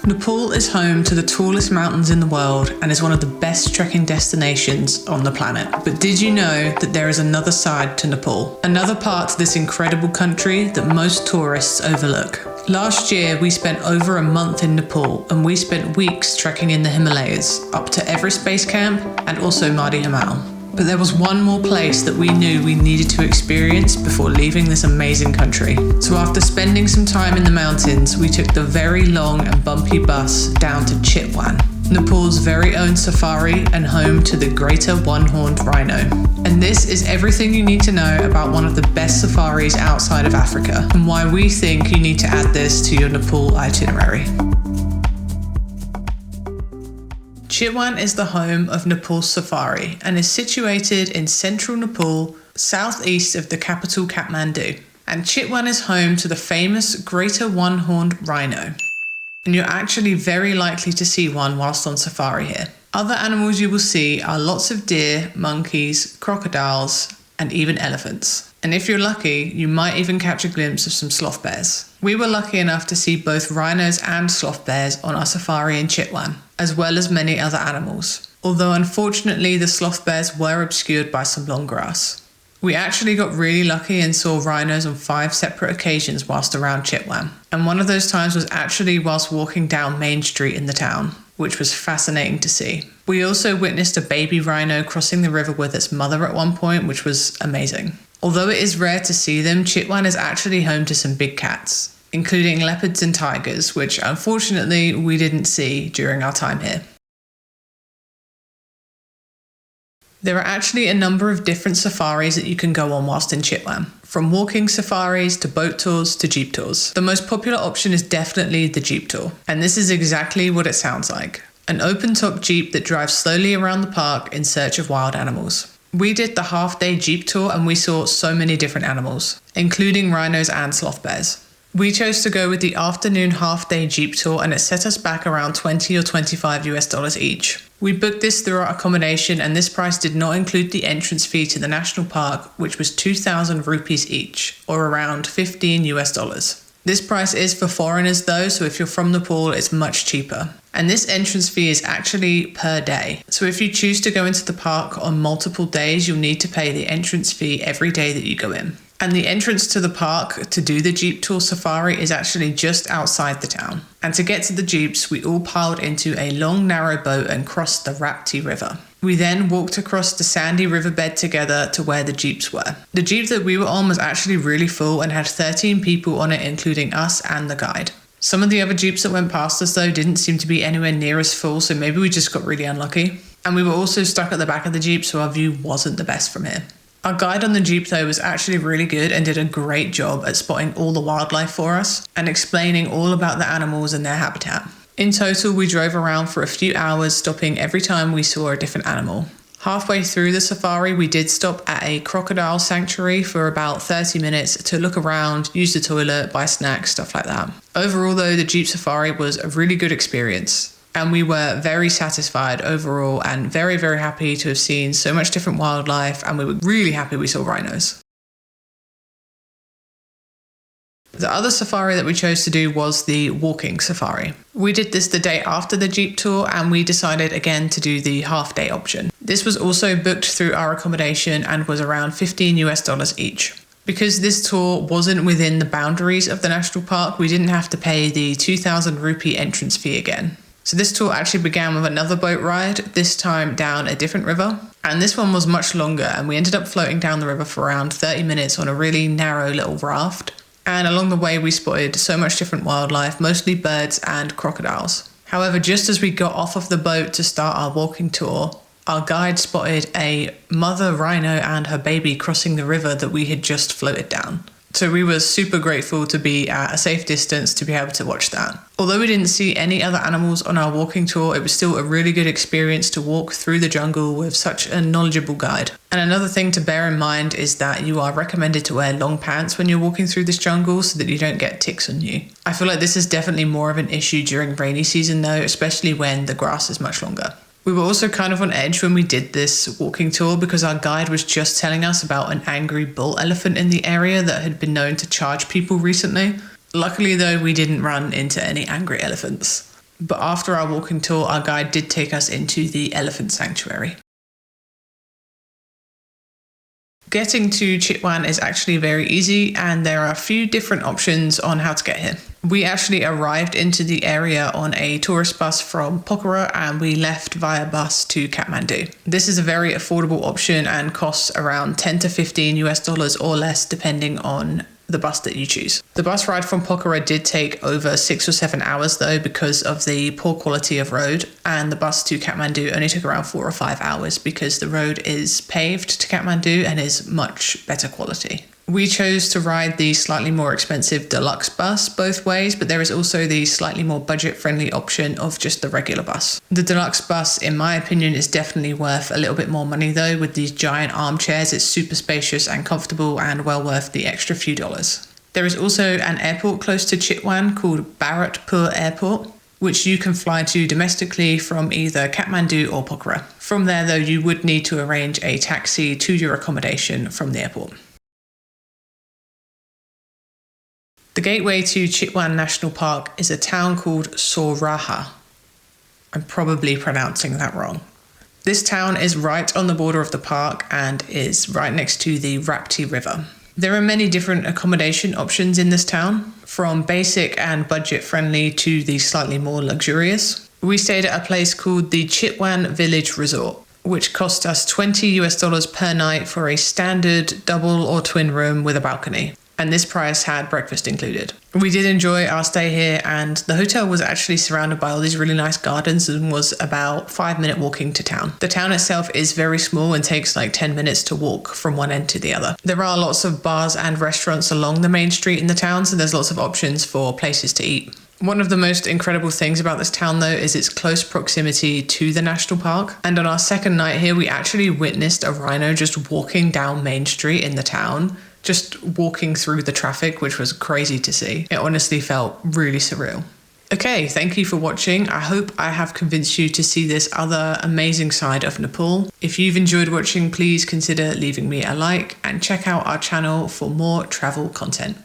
Nepal is home to the tallest mountains in the world and is one of the best trekking destinations on the planet. But did you know that there is another side to Nepal? Another part to this incredible country that most tourists overlook. Last year, we spent over a month in Nepal and we spent weeks trekking in the Himalayas, up to Everest Base Camp and also Madhya Himal. But there was one more place that we knew we needed to experience before leaving this amazing country. So after spending some time in the mountains, we took the very long and bumpy bus down to Chitwan, Nepal's very own safari and home to the greater one-horned rhino. And this is everything you need to know about one of the best safaris outside of Africa, and why we think you need to add this to your Nepal itinerary. Chitwan is the home of Nepal's safari and is situated in central Nepal, southeast of the capital Kathmandu. And Chitwan is home to the famous greater one-horned rhino. And you're actually very likely to see one whilst on safari here. Other animals you will see are lots of deer, monkeys, crocodiles, and even elephants. And if you're lucky, you might even catch a glimpse of some sloth bears. We were lucky enough to see both rhinos and sloth bears on our safari in Chitwan, as well as many other animals. Although unfortunately the sloth bears were obscured by some long grass. We actually got really lucky and saw rhinos on 5 separate occasions whilst around Chitwan. And one of those times was actually whilst walking down Main Street in the town, which was fascinating to see. We also witnessed a baby rhino crossing the river with its mother at one point, which was amazing. Although it is rare to see them, Chitwan is actually home to some big cats, including leopards and tigers, which unfortunately we didn't see during our time here. There are actually a number of different safaris that you can go on whilst in Chitwan, from walking safaris to boat tours to jeep tours. The most popular option is definitely the jeep tour, and this is exactly what it sounds like. An open-top jeep that drives slowly around the park in search of wild animals. We did the half-day jeep tour and we saw so many different animals, including rhinos and sloth bears. We chose to go with the afternoon half-day jeep tour and it set us back around $20 or $25 each. We booked this through our accommodation and this price did not include the entrance fee to the national park, which was 2,000 rupees each, or around $15. This price is for foreigners though, so if you're from Nepal, it's much cheaper. And this entrance fee is actually per day. So if you choose to go into the park on multiple days, you'll need to pay the entrance fee every day that you go in. And the entrance to the park to do the jeep tour safari is actually just outside the town. And to get to the jeeps, we all piled into a long narrow boat and crossed the Rapti River. We then walked across the sandy riverbed together to where the jeeps were. The jeep that we were on was actually really full and had 13 people on it, including us and the guide. Some of the other jeeps that went past us though didn't seem to be anywhere near as full, so maybe we just got really unlucky. And we were also stuck at the back of the jeep, so our view wasn't the best from here. Our guide on the jeep though was actually really good and did a great job at spotting all the wildlife for us and explaining all about the animals and their habitat. In total, we drove around for a few hours, stopping every time we saw a different animal. Halfway through the safari, we did stop at a crocodile sanctuary for about 30 minutes to look around, use the toilet, buy snacks, stuff like that. Overall though, the jeep safari was a really good experience. And we were very satisfied overall and very, very happy to have seen so much different wildlife, and we were really happy we saw rhinos. The other safari that we chose to do was the walking safari. We did this the day after the jeep tour and we decided again to do the half-day option. This was also booked through our accommodation and was around $15 each. Because this tour wasn't within the boundaries of the national park, we didn't have to pay the 2,000 rupee entrance fee again. So this tour actually began with another boat ride, this time down a different river. And this one was much longer and we ended up floating down the river for around 30 minutes on a really narrow little raft. And along the way we spotted so much different wildlife, mostly birds and crocodiles. However, just as we got off of the boat to start our walking tour, our guide spotted a mother rhino and her baby crossing the river that we had just floated down. So we were super grateful to be at a safe distance to be able to watch that. Although we didn't see any other animals on our walking tour, it was still a really good experience to walk through the jungle with such a knowledgeable guide. And another thing to bear in mind is that you are recommended to wear long pants when you're walking through this jungle so that you don't get ticks on you. I feel like this is definitely more of an issue during rainy season though, especially when the grass is much longer. We were also kind of on edge when we did this walking tour because our guide was just telling us about an angry bull elephant in the area that had been known to charge people recently. Luckily though, we didn't run into any angry elephants. But after our walking tour, our guide did take us into the elephant sanctuary. Getting to Chitwan is actually very easy, and there are a few different options on how to get here. We actually arrived into the area on a tourist bus from Pokhara, and we left via bus to Kathmandu. This is a very affordable option and costs around 10 to 15 US dollars or less depending on the bus that you choose. The bus ride from Pokhara did take over 6 or 7 hours though because of the poor quality of road, and the bus to Kathmandu only took around 4 or 5 hours because the road is paved to Kathmandu and is much better quality. We chose to ride the slightly more expensive deluxe bus both ways, but there is also the slightly more budget-friendly option of just the regular bus. The deluxe bus, in my opinion, is definitely worth a little bit more money though. With these giant armchairs, it's super spacious and comfortable and well worth the extra few dollars. There is also an airport close to Chitwan called Bharatpur Airport, which you can fly to domestically from either Kathmandu or Pokhara. From there though, you would need to arrange a taxi to your accommodation from the airport. The gateway to Chitwan National Park is a town called Soraha. I'm probably pronouncing that wrong. This town is right on the border of the park and is right next to the Rapti River. There are many different accommodation options in this town, from basic and budget friendly to the slightly more luxurious. We stayed at a place called the Chitwan Village Resort, which cost us 20 US dollars per night for a standard double or twin room with a balcony. And this price had breakfast included. We did enjoy our stay here, and the hotel was actually surrounded by all these really nice gardens and was about 5-minute walking to town. The town itself is very small and takes like 10 minutes to walk from one end to the other. There are lots of bars and restaurants along the main street in the town, so there's lots of options for places to eat. One of the most incredible things about this town though is its close proximity to the national park, and on our second night here we actually witnessed a rhino just walking down Main Street in the town, just walking through the traffic, which was crazy to see. It honestly felt really surreal. Okay, thank you for watching. I hope I have convinced you to see this other amazing side of Nepal. If you've enjoyed watching, please consider leaving me a like and check out our channel for more travel content.